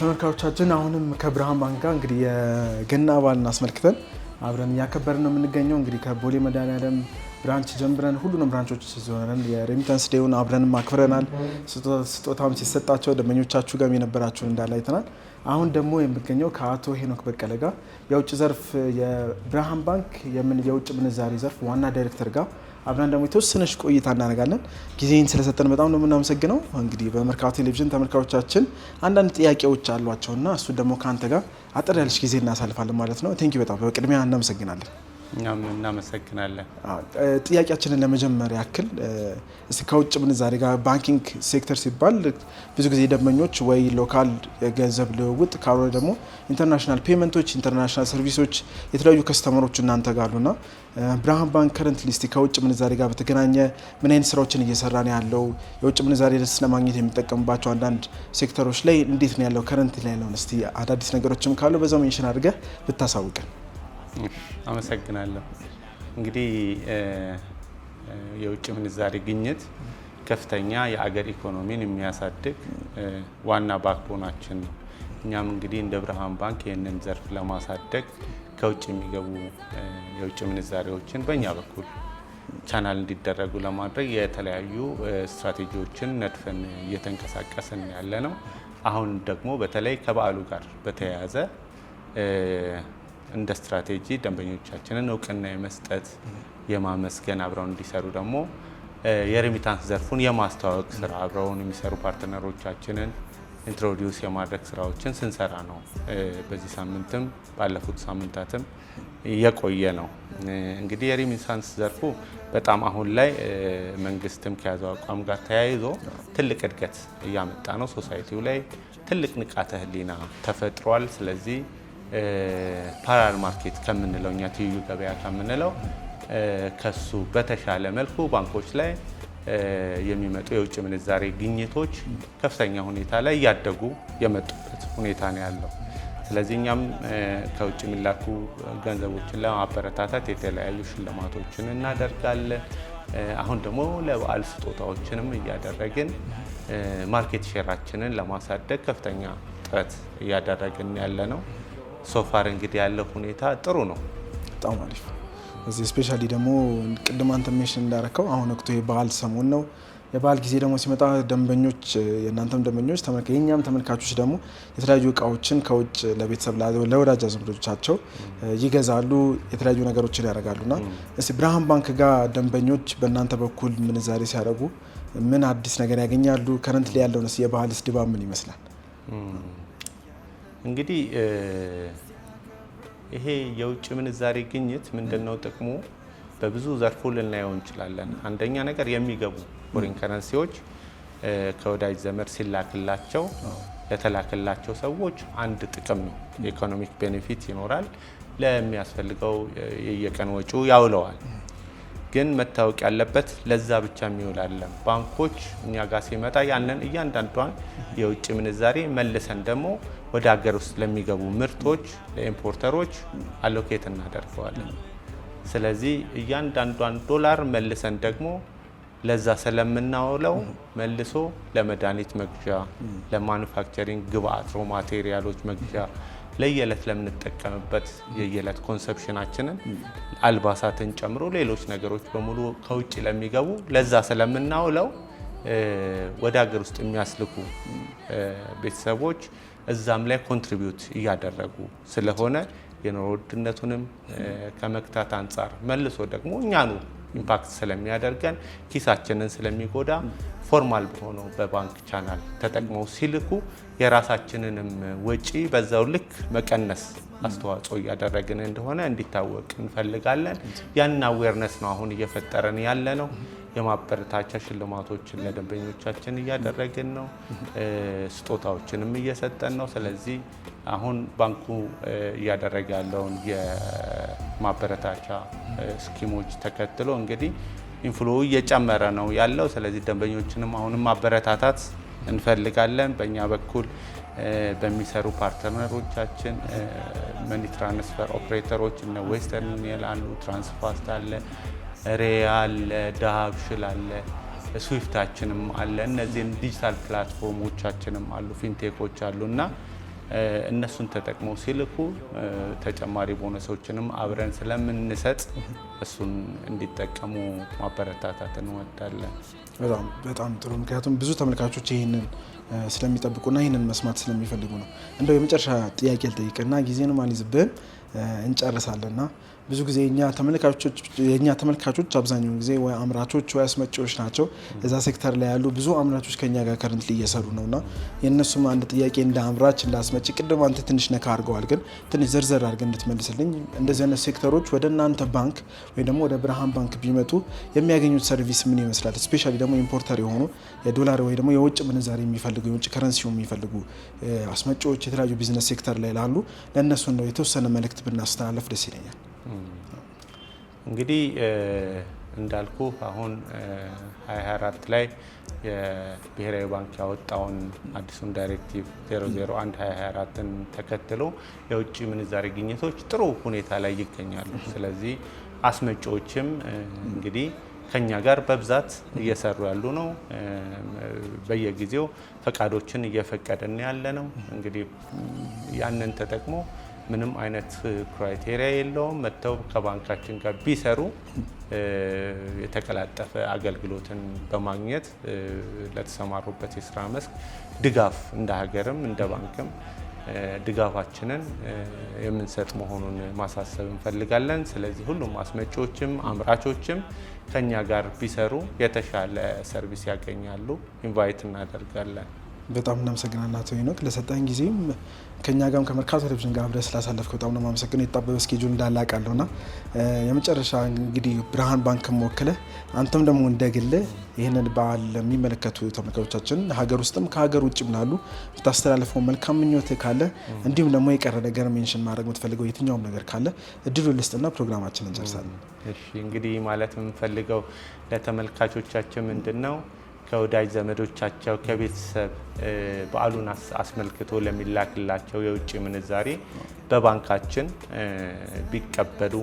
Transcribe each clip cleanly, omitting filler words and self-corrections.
ተመልካቾቻችን አሁንም ከብርሃን ባንክ ጋር እንግዲህ የገና በዓልን አስመልክተን አብረን እያከበርን ነው የምንገኘው። እንግዲህ ከቦሌ መድኃኒዓለም ብራንች ጀምረን ሁሉንም ብራንቾች ዞረን የሬሚታንስ ዴውን አብረንም አክብረናል። ስጦታም ሲሰጣቸው ደንበኞቻችሁ ጋር የነበራችሁን እንዳለ አይተናል። አሁን ደግሞ የምገኘው ከአቶ ሄኖክ በቀለ ጋር የውጭ ዘርፍ የብርሃን ባንክ የውጭ ምንዛሪ ዘርፍ ዋና ዳይሬክተር ጋር አብረን ደግሞ የተወሰነች ቆይታ እናደርጋለን። ጊዜን ስለሰጠን በጣም ነው የምናመሰግነው። እንግዲህ በመርካቶ ቴሌቪዥን ተመልካቾቻችን አንዳንድ ጥያቄዎች አሏቸውና እሱ ደግሞ ከአንተ ጋር አጠር ያለች ጊዜ እናሳልፋለን ማለት ነው። ቴንኪ በጣም በቅድሚያ እናመሰግናለን። እኛም እናመሰግናለን። ጥያቄያችንን ለመጀመር ያክል ከውጭ ምንዛሬ ጋር ባንኪንግ ሴክተር ሲባል ብዙ ጊዜ ደንበኞች ወይ ሎካል የገንዘብ ልውውጥ ካልሆነ ደግሞ ኢንተርናሽናል ፔመንቶች፣ ኢንተርናሽናል ሰርቪሶች የተለያዩ ከስተመሮች እናንተ ጋር አሉና ብርሃን ባንክ ከረንት ሊስት ከውጭ ምንዛሬ ጋር በተገናኘ ምን አይነት ስራዎችን እየሰራ ነው ያለው? የውጭ ምንዛሬ ለማግኘት የሚጠቀምባቸው አንዳንድ ሴክተሮች ላይ እንዴት ነው ያለው? ከረንት ላይ ያለውን እስቲ አዳዲስ ነገሮችም ካሉ በዛው ሜንሽን አድርገህ ብታሳውቀን። አመሰግናለሁ። እንግዲህ የውጭ ምንዛሬ ግኝት ከፍተኛ የአገር ኢኮኖሚን የሚያሳድግ ዋና ባክቦናችን ነው። እኛም እንግዲህ እንደ ብርሃን ባንክ ይህንን ዘርፍ ለማሳደግ ከውጭ የሚገቡ የውጭ ምንዛሬዎችን በእኛ በኩል ቻናል እንዲደረጉ ለማድረግ የተለያዩ ስትራቴጂዎችን ነድፈን እየተንቀሳቀስን ያለ ነው። አሁን ደግሞ በተለይ ከበዓሉ ጋር በተያያዘ እንደ ስትራቴጂ ደንበኞቻችንን እውቅና የመስጠት የማመስገን አብረው እንዲሰሩ ደግሞ የሬሚታንስ ዘርፉን የማስተዋወቅ ስራ አብረውን የሚሰሩ ፓርትነሮቻችንን ኢንትሮዲውስ የማድረግ ስራዎችን ስንሰራ ነው። በዚህ ሳምንትም ባለፉት ሳምንታትም የቆየ ነው። እንግዲህ የሬሚታንስ ዘርፉ በጣም አሁን ላይ መንግስትም ከያዘው አቋም ጋር ተያይዞ ትልቅ እድገት እያመጣ ነው። ሶሳይቲው ላይ ትልቅ ንቃተ ህሊና ተፈጥሯል። ስለዚህ ፓራል ማርኬት ከምንለው እኛ ትይዩ ገበያ ከምንለው ከሱ በተሻለ መልኩ ባንኮች ላይ የሚመጡ የውጭ ምንዛሬ ግኝቶች ከፍተኛ ሁኔታ ላይ እያደጉ የመጡበት ሁኔታ ነው ያለው። ስለዚህ እኛም ከውጭ የሚላኩ ገንዘቦችን ለማበረታታት የተለያዩ ሽልማቶችን እናደርጋለን። አሁን ደግሞ ለበዓል ስጦታዎችንም እያደረግን ማርኬት ሼራችንን ለማሳደግ ከፍተኛ ጥረት እያደረግን ያለ ነው። ሶፋር እንግዲህ ያለው ሁኔታ ጥሩ ነው። በጣም አሪፍ። እዚህ ስፔሻሊ ደግሞ ቅድም አንተ ሜንሽን እንዳረከው አሁን ወቅቱ የበዓል ሰሞን ነው። የበዓል ጊዜ ደግሞ ሲመጣ ደንበኞች የእናንተም ደንበኞች የእኛም ተመልካቾች ደግሞ የተለያዩ እቃዎችን ከውጭ ለቤተሰብ ለወዳጅ ዘመዶቻቸው ይገዛሉ፣ የተለያዩ ነገሮችን ያደርጋሉና እስቲ ብርሃን ባንክ ጋር ደንበኞች በእናንተ በኩል ምንዛሬ ሲያደርጉ ምን አዲስ ነገር ያገኛሉ? ከረንት ላይ ያለውን የበዓልስ ድባብ ምን ይመስላል? እንግዲህ ይሄ የውጭ ምንዛሬ ግኝት ምንድነው ጥቅሙ? በብዙ ዘርፉ ልናየው እንችላለን። አንደኛ ነገር የሚገቡ ፎሪን ከረንሲዎች ከወዳጅ ዘመድ ሲላክላቸው ለተላክላቸው ሰዎች አንድ ጥቅም ነው። የኢኮኖሚክ ቤኔፊት ይኖራል። ለሚያስፈልገው የየቀን ወጪው ያውለዋል። ግን መታወቅ ያለበት ለዛ ብቻ የሚውል አይደለም። ባንኮች እኛ ጋር ሲመጣ ያንን እያንዳንዷን የውጭ ምንዛሬ መልሰን ደግሞ ወደ ሀገር ውስጥ ለሚገቡ ምርቶች ለኢምፖርተሮች አሎኬት እናደርገዋለን። ስለዚህ እያንዳንዷን ዶላር መልሰን ደግሞ ለዛ ስለምናውለው መልሶ ለመድኃኒት መግዣ፣ ለማኑፋክቸሪንግ ግብአት ሮ ማቴሪያሎች መግዣ፣ ለየዕለት ለምንጠቀምበት የየዕለት ኮንሰፕሽናችንን አልባሳትን ጨምሮ ሌሎች ነገሮች በሙሉ ከውጭ ለሚገቡ ለዛ ስለምናውለው ወደ ሀገር ውስጥ የሚያስልኩ ቤተሰቦች እዛም ላይ ኮንትሪቢዩት እያደረጉ ስለሆነ የኑሮ ውድነቱንም ከመክታት አንጻር መልሶ ደግሞ እኛኑ ኢምፓክት ስለሚያደርገን ኪሳችንን ስለሚጎዳ ፎርማል በሆነው በባንክ ቻናል ተጠቅመው ሲልኩ የራሳችንንም ወጪ በዛው ልክ መቀነስ አስተዋጽኦ እያደረግን እንደሆነ እንዲታወቅ እንፈልጋለን። ያን አዌርነስ ነው አሁን እየፈጠረን ያለ ነው። የማበረታቻ ሽልማቶችን ለደንበኞቻችን እያደረግን ነው። ስጦታዎችንም እየሰጠን ነው። ስለዚህ አሁን ባንኩ እያደረገ ያለውን የማበረታቻ ስኪሞች ተከትሎ እንግዲህ ኢንፍሎ እየጨመረ ነው ያለው። ስለዚህ ደንበኞችንም አሁንም ማበረታታት እንፈልጋለን። በእኛ በኩል በሚሰሩ ፓርትነሮቻችን መኒ ትራንስፈር ኦፕሬተሮች እነ ዌስተርን ዩኒየን አሉ፣ ትራንስፋስት አለ፣ ሪያል፣ ዳሃብሽል አለ፣ ስዊፍታችንም አለ። እነዚህን ዲጂታል ፕላትፎርሞቻችንም አሉ፣ ፊንቴኮች አሉ እና እነሱን ተጠቅመው ሲልኩ ተጨማሪ ቦነሶችንም አብረን ስለምንሰጥ እሱን እንዲጠቀሙ ማበረታታት እንወዳለን። በጣም ጥሩ። ምክንያቱም ብዙ ተመልካቾች ይህንን ስለሚጠብቁና ይህንን መስማት ስለሚፈልጉ ነው። እንደው የመጨረሻ ጥያቄ ልጠይቅና ጊዜንም አልይዝብህም እንጨርሳለንና ብዙ ጊዜ የኛ ተመልካቾች አብዛኛውን ጊዜ ወይ አምራቾች ወይ አስመጪዎች ናቸው። እዛ ሴክተር ላይ ያሉ ብዙ አምራቾች ከኛ ጋር ከረንትሊ እየሰሩ ነውና የነሱም አንድ ጥያቄ እንደ አምራች እንደ አስመጪ ቅድም አንተ ትንሽ ነካ አድርገዋል፣ ግን ትንሽ ዘርዘር አድርገን እንድትመልስልኝ እንደዚህ አይነት ሴክተሮች ወደ እናንተ ባንክ ወይ ደግሞ ወደ ብርሃን ባንክ ቢመጡ የሚያገኙት ሰርቪስ ምን ይመስላል? ስፔሻሊ ደግሞ ኢምፖርተር የሆኑ የዶላር ወይ ደግሞ የውጭ ምንዛሪ የሚፈልጉ የውጭ ከረንሲው የሚፈልጉ አስመጪዎች የተለያዩ ቢዝነስ ሴክተር ላይ ላሉ ለእነሱ ነው የተወሰነ መልእክት ብናስተላለፍ ደስ ይለኛል። እንግዲህ እንዳልኩ አሁን 2024 ላይ የብሔራዊ ባንክ ያወጣውን አዲሱን ዳይሬክቲቭ 001/2024ን ተከትሎ የውጭ ምንዛሪ ግኝቶች ጥሩ ሁኔታ ላይ ይገኛሉ። ስለዚህ አስመጪዎችም እንግዲህ ከኛ ጋር በብዛት እየሰሩ ያሉ ነው። በየጊዜው ፈቃዶችን እየፈቀድን ያለ ነው። እንግዲህ ያንን ተጠቅሞ ምንም አይነት ክራይቴሪያ የለውም መጥተው ከባንካችን ጋር ቢሰሩ የተቀላጠፈ አገልግሎትን በማግኘት ለተሰማሩበት የስራ መስክ ድጋፍ እንደ ሀገርም እንደ ባንክም ድጋፋችንን የምንሰጥ መሆኑን ማሳሰብ እንፈልጋለን። ስለዚህ ሁሉም አስመጪዎችም አምራቾችም ከኛ ጋር ቢሰሩ የተሻለ ሰርቪስ ያገኛሉ። ኢንቫይት እናደርጋለን። በጣም እናመሰግናለን አቶ ሄኖክ ለሰጠን ጊዜም ከኛ ጋርም ከመርካቶ ቴሌቪዥን ጋር አብረህ ስላሳለፍከው በጣም ነው የማመሰግነው። የጣበበ ስኬጁል እንዳላቃለውና የመጨረሻ እንግዲህ ብርሃን ባንክም ወክለህ አንተም ደግሞ እንደግል ይህንን በዓል ለሚመለከቱ ተመልካቾቻችን ሀገር ውስጥም ከሀገር ውጭም ላሉ ብታስተላልፈው መልካም ምኞት ካለ እንዲሁም ደግሞ የቀረ ነገር ሜንሽን ማድረግ የምትፈልገው የትኛውም ነገር ካለ እድሉ ልስጥና ፕሮግራማችን እንጨርሳለን። እሺ እንግዲህ ማለት የምንፈልገው ለተመልካቾቻችን ምንድነው ከወዳጅ ዘመዶቻቸው ከቤተሰብ በዓሉን አስመልክቶ ለሚላክላቸው የውጭ ምንዛሪ በባንካችን ቢቀበሉ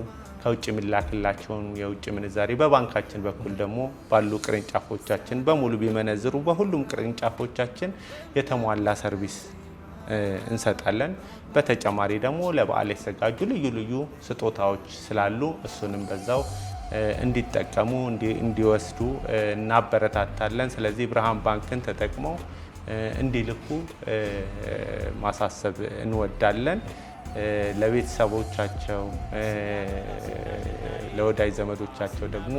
ከውጭ የሚላክላቸውን የውጭ ምንዛሪ በባንካችን በኩል ደግሞ ባሉ ቅርንጫፎቻችን በሙሉ ቢመነዝሩ በሁሉም ቅርንጫፎቻችን የተሟላ ሰርቪስ እንሰጣለን። በተጨማሪ ደግሞ ለበዓል የተዘጋጁ ልዩ ልዩ ስጦታዎች ስላሉ እሱንም በዛው እንዲጠቀሙ እንዲወስዱ እናበረታታለን። ስለዚህ ብርሃን ባንክን ተጠቅመው እንዲልኩ ማሳሰብ እንወዳለን። ለቤተሰቦቻቸው ለወዳጅ ዘመዶቻቸው ደግሞ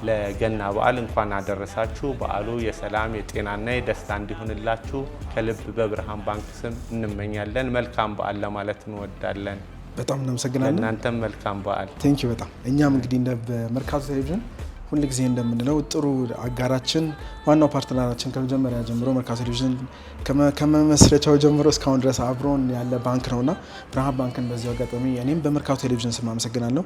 ለገና በዓል እንኳን አደረሳችሁ። በዓሉ የሰላም የጤናና የደስታ እንዲሆንላችሁ ከልብ በብርሃን ባንክ ስም እንመኛለን። መልካም በዓል ለማለት እንወዳለን። በጣም እናመሰግናለን። እናንተም መልካም በዓል። ቴንኪዩ በጣም እኛም እንግዲህ እንደ መርካቶ ቴሌቪዥን ሁል ጊዜ እንደምንለው ጥሩ አጋራችን ዋናው ፓርትነራችን ከመጀመሪያ ጀምሮ መርካቶ ቴሌቪዥን ከመመስረቻው ጀምሮ እስካሁን ድረስ አብሮን ያለ ባንክ ነውና ብርሃን ባንክን በዚሁ አጋጣሚ እኔም በመርካቶ ቴሌቪዥን ስም አመሰግናለሁ።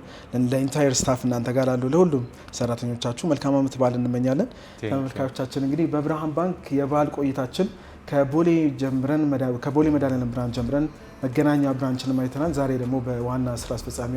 ለኢንታየር ስታፍ እናንተ ጋር ላሉ ለሁሉም ሰራተኞቻችሁ መልካም ዓመት በዓል እንመኛለን። ተመልካቾቻችን እንግዲህ በብርሃን ባንክ የበዓል ቆይታችን ከቦሌ መድኃኔዓለም ብራንች ጀምረን መገናኛ ብራንችን አይተናል። ዛሬ ደግሞ በዋና ስራ አስፈጻሚ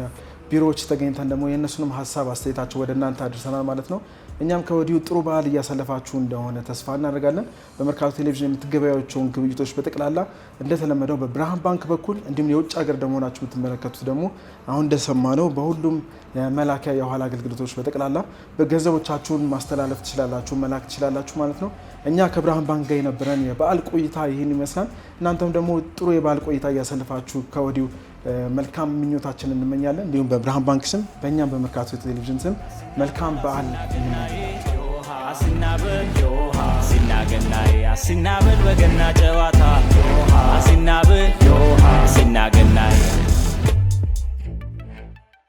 ቢሮዎች ተገኝተን ደግሞ የእነሱንም ሀሳብ አስተያየታቸው ወደ እናንተ አድርሰናል ማለት ነው። እኛም ከወዲሁ ጥሩ በዓል እያሳለፋችሁ እንደሆነ ተስፋ እናደርጋለን። በመርካቶ ቴሌቪዥን የምትገበያቸውን ግብይቶች በጠቅላላ እንደተለመደው በብርሃን ባንክ በኩል እንዲሁም የውጭ ሀገር ደግሞ ናችሁ የምትመለከቱት ደግሞ አሁን እንደሰማነው በሁሉም የመላኪያ የኋላ አገልግሎቶች በጠቅላላ በገንዘቦቻችሁን ማስተላለፍ ትችላላችሁ፣ መላክ ትችላላችሁ ማለት ነው። እኛ ከብርሃን ባንክ ጋር የነበረን የበዓል ቆይታ ይህን ይመስላል። እናንተም ደግሞ ጥሩ የበዓል ቆይታ እያሳለፋችሁ ከወዲሁ መልካም ምኞታችን እንመኛለን። እንዲሁም በብርሃን ባንክ ስም በእኛም በመርካቶ ቴሌቪዥን ስም መልካም በዓል እንመኛለን።